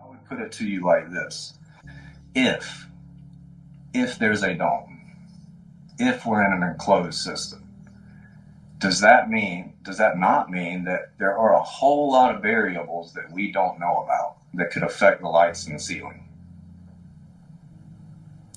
I would put it to you like this. If there's a dome, if we're in an enclosed system, does that not mean that there are a whole lot of variables that we don't know about that could affect the lights in the ceiling?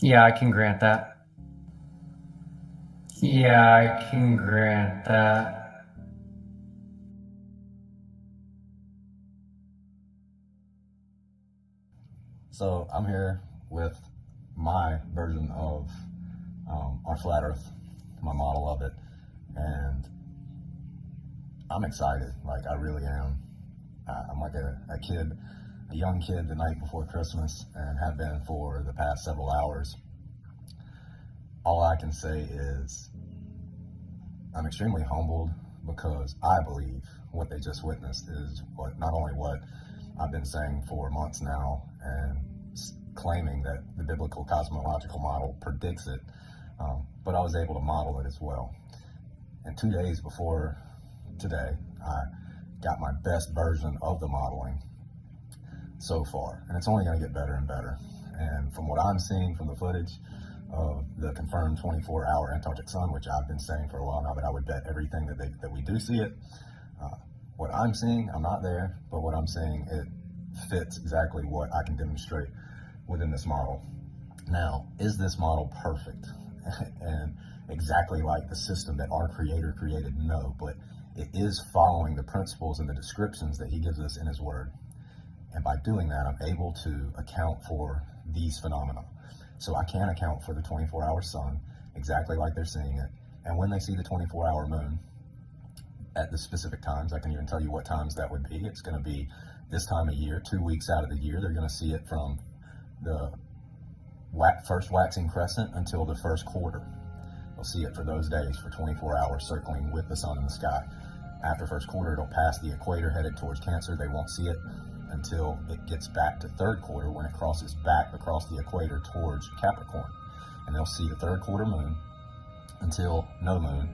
Yeah, I can grant that. Yeah, I can grant that. So I'm here with my version of our flat Earth, my model of it, and I'm excited. Like, I really am. I'm like a kid, a young kid the night before Christmas, and have been for the past several hours. All I can say is I'm extremely humbled, because I believe what they just witnessed is not only what I've been saying for months now and claiming that the biblical cosmological model predicts it, but I was able to model it as well. And 2 days before today, I got my best version of the modeling so far, and it's only going to get better and better. And from what I'm seeing from the footage of the confirmed 24-hour Antarctic sun, which I've been saying for a while now that I would bet everything that we do see it, what I'm seeing, I'm not there, but what I'm seeing, it fits exactly what I can demonstrate within this model. Now, is this model perfect and exactly like the system that our creator created? No, but it is following the principles and the descriptions that he gives us in his word. And by doing that, I'm able to account for these phenomena. So I can account for the 24-hour sun exactly like they're seeing it. And when they see the 24-hour moon at the specific times, I can even tell you what times that would be. It's going to be this time of year, 2 weeks out of the year. They're going to see it from the first waxing crescent until the first quarter. They'll see it for those days, for 24 hours, circling with the sun in the sky. After first quarter, it'll pass the equator, headed towards Cancer. They won't see it until it gets back to third quarter, when it crosses back across the equator towards Capricorn. And they'll see the third quarter moon until no moon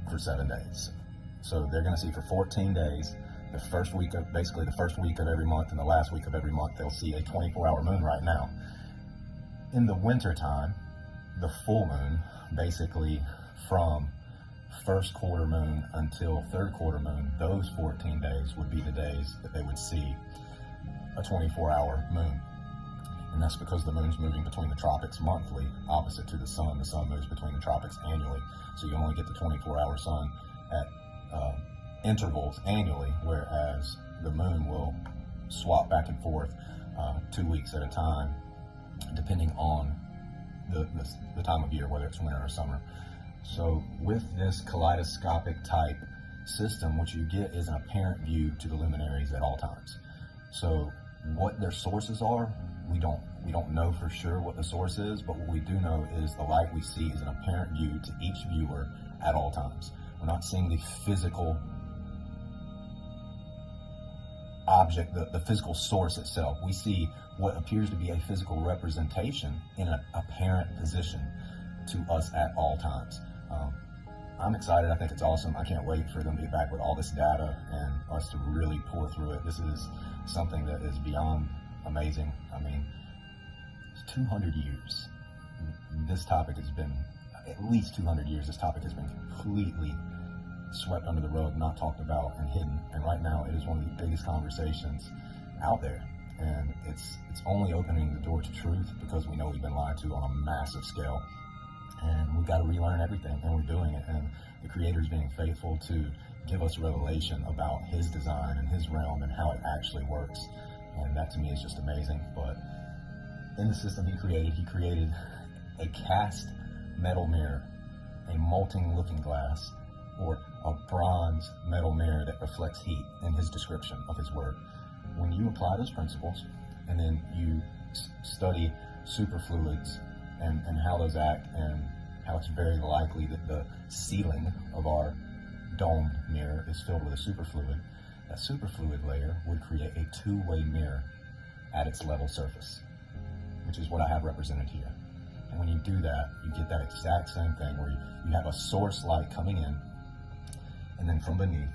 for 7 days. So they're going to see for 14 days, the first week of every month and the last week of every month, they'll see a 24-hour moon right now. In the winter time, the full moon, basically from first quarter moon until third quarter moon, those 14 days would be the days that they would see a 24-hour moon. And that's because the moon's moving between the tropics monthly, opposite to the sun. The sun moves between the tropics annually. So you only get the 24-hour sun at intervals annually, whereas the moon will swap back and forth 2 weeks at a time, depending on the time of year, whether it's winter or summer. So with this kaleidoscopic type system, what you get is an apparent view to the luminaries at all times. So what their sources are, we don't know for sure what the source is, but what we do know is the light we see is an apparent view to each viewer at all times. We're not seeing the physical object, the physical source itself. We see what appears to be a physical representation in an apparent position to us at all times. I'm excited. I think it's awesome. I can't wait for them to get back with all this data and us to really pour through it. This is something that is beyond amazing. I mean, it's 200 years. This topic has been, at least 200 years, this topic has been completely swept under the rug, not talked about, and hidden. And right now, it is one of the biggest conversations out there. And it's only opening the door to truth, because we know we've been lied to on a massive scale. And we've got to relearn everything, and we're doing it. And the Creator's being faithful to give us revelation about His design and His realm and how it actually works. And that to me is just amazing. But in the system He created a cast metal mirror, a molting looking glass, or a bronze metal mirror that reflects heat in His description of His word. When you apply those principles, and then you study superfluids and how those act, and how it's very likely that the ceiling of our domed mirror is filled with a superfluid, that superfluid layer would create a two-way mirror at its level surface, which is what I have represented here. And when you do that, you get that exact same thing, where you have a source light coming in, and then from beneath,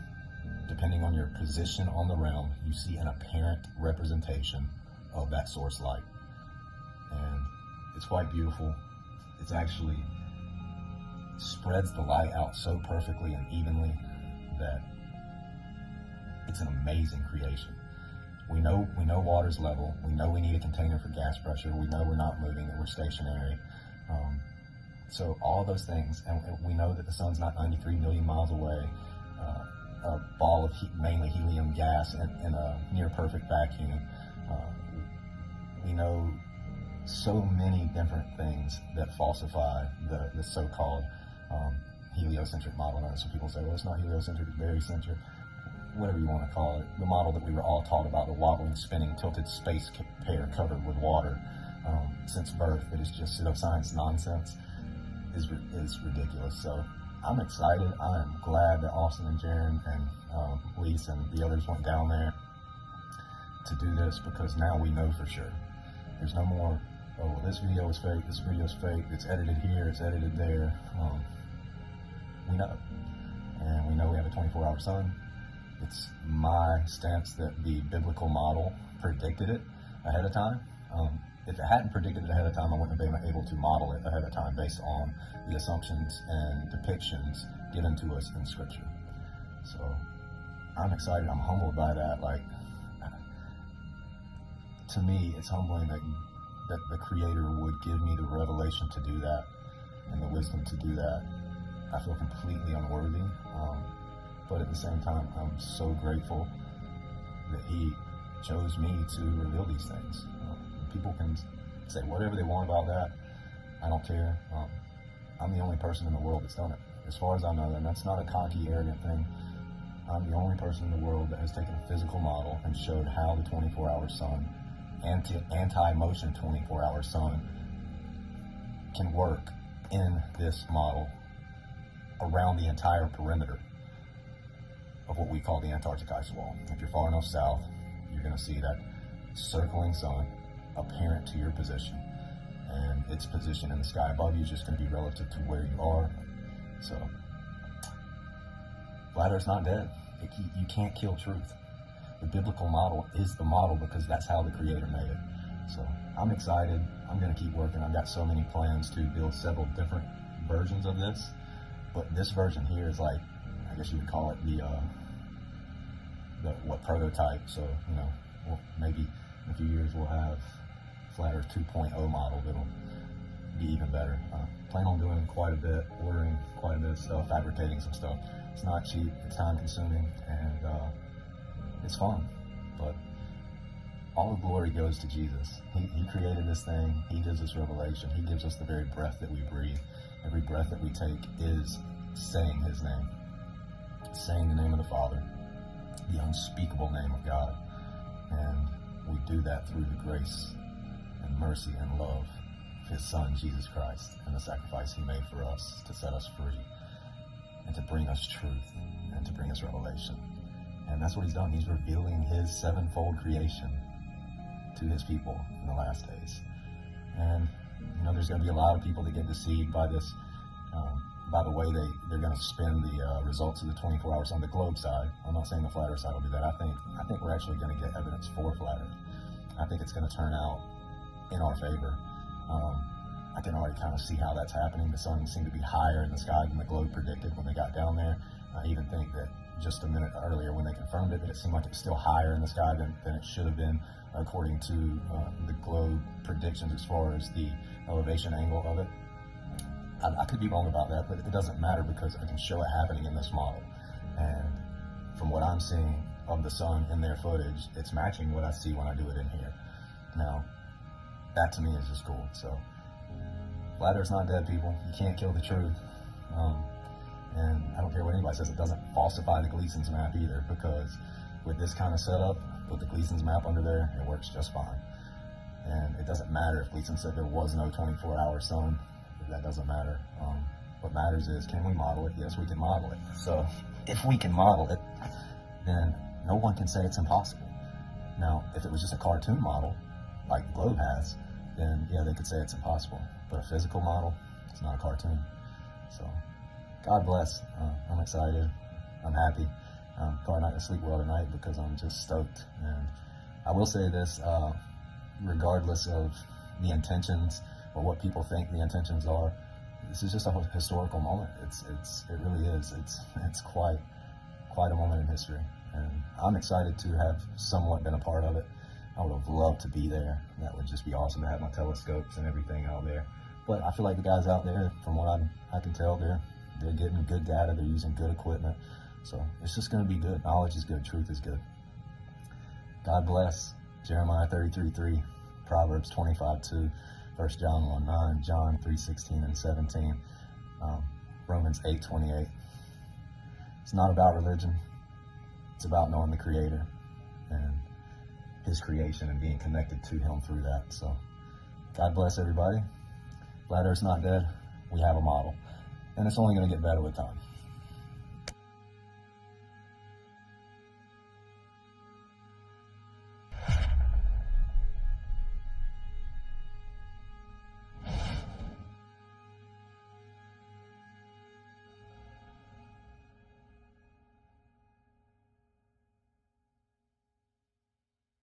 depending on your position on the realm, you see an apparent representation of that source light. And it's quite beautiful. It's actually spreads the light out so perfectly and evenly that it's an amazing creation. We know water's level. We know we need a container for gas pressure. We know we're not moving, that we're stationary. So all of those things, and we know that the sun's not 93 million miles away, a ball of mainly helium gas in a near perfect vacuum. We know so many different things that falsify the so-called heliocentric model. And some people say, well, it's not heliocentric, it's barycentric, whatever you want to call it. The model that we were all taught about, the wobbling, spinning, tilted space pair covered with water since birth, that is just pseudoscience nonsense, is ridiculous. So I'm excited. I am glad that Austin and Jaron and Lise and the others went down there to do this, because now we know for sure. There's no more, oh, well, this video is fake, this video is fake, it's edited here, it's edited there. We know. And we know we have a 24-hour sun. It's my stance that the biblical model predicted it ahead of time. If it hadn't predicted it ahead of time, I wouldn't have been able to model it ahead of time based on the assumptions and depictions given to us in Scripture. So I'm excited. I'm humbled by that. Like, to me, it's humbling that the Creator would give me the revelation to do that and the wisdom to do that. I feel completely unworthy, but at the same time, I'm so grateful that He chose me to reveal these things. People can say whatever they want about that. I don't care. I'm the only person in the world that's done it, as far as I know, and that's not a cocky, arrogant thing. I'm the only person in the world that has taken a physical model and showed how the 24-hour sun, anti-motion 24-hour sun, can work in this model around the entire perimeter of what we call the Antarctic ice wall. If you're far enough south, you're going to see that circling sun apparent to your position, and its position in the sky above you is just going to be relative to where you are. So flat Earth's not dead. You can't kill truth. The biblical model is the model because that's how the Creator made it. So I'm excited. I'm going to keep working. I've got so many plans to build several different versions of this, but this version here is like, I guess you would call it the prototype. So, you know, maybe in a few years we'll have Flat Earth 2.0 model that'll be even better. Plan on doing quite a bit, ordering quite a bit of stuff, fabricating some stuff. It's not cheap, it's time consuming, and it's fun. But all the glory goes to Jesus. He created this thing, He gives us revelation, He gives us the very breath that we breathe. Every breath that we take is saying His name, saying the name of the Father, the unspeakable name of God. And we do that through the grace and mercy and love of His Son, Jesus Christ, and the sacrifice He made for us to set us free and to bring us truth and to bring us revelation. And that's what He's done. He's revealing His sevenfold creation to His people in the last days. And, you know, there's going to be a lot of people that get deceived by this, by the way they're going to spin the results of the 24 hours on the globe side. I'm not saying the flat Earth side will do that. I think we're actually going to get evidence for flat Earth. I think it's going to turn out in our favor. I can already kind of see how that's happening. The sun seemed to be higher in the sky than the globe predicted when they got down there. I even think that just a minute earlier when they confirmed it, that it seemed like it was still higher in the sky than it should have been, according to the globe predictions as far as the elevation angle of it. I could be wrong about that, but it doesn't matter because I can show it happening in this model. And from what I'm seeing of the sun in their footage, it's matching what I see when I do it in here. Now, that to me is just cool. So, flat Earth's not dead, people. You can't kill the truth. And I don't care what anybody says, it doesn't falsify the Gleason's map either, because with this kind of setup, put the Gleason's map under there, it works just fine. And it doesn't matter if Gleason said there was no 24-hour sun. That doesn't matter. What matters is, can we model it? Yes, we can model it. So if we can model it, then no one can say it's impossible. Now, if it was just a cartoon model, like the globe has, then yeah, they could say it's impossible. But a physical model, it's not a cartoon. So God bless. I'm excited. I'm happy. I'm probably not gonna sleep well tonight because I'm just stoked. And I will say this, regardless of the intentions or what people think the intentions are, this is just a historical moment. It really is. It's quite a moment in history, and I'm excited to have somewhat been a part of it. I would have loved to be there. That would just be awesome to have my telescopes and everything out there. But I feel like the guys out there, from what I can tell, they're getting good data. They're using good equipment. So it's just going to be good. Knowledge is good. Truth is good. God bless. Jeremiah 33:3, Proverbs 25:2, 1 John 1:9, John 3:16 and 17, Romans 8:28. It's not about religion. It's about knowing the Creator and His creation and being connected to Him through that. So God bless everybody. Flat Earth's not dead. We have a model. And it's only going to get better with time.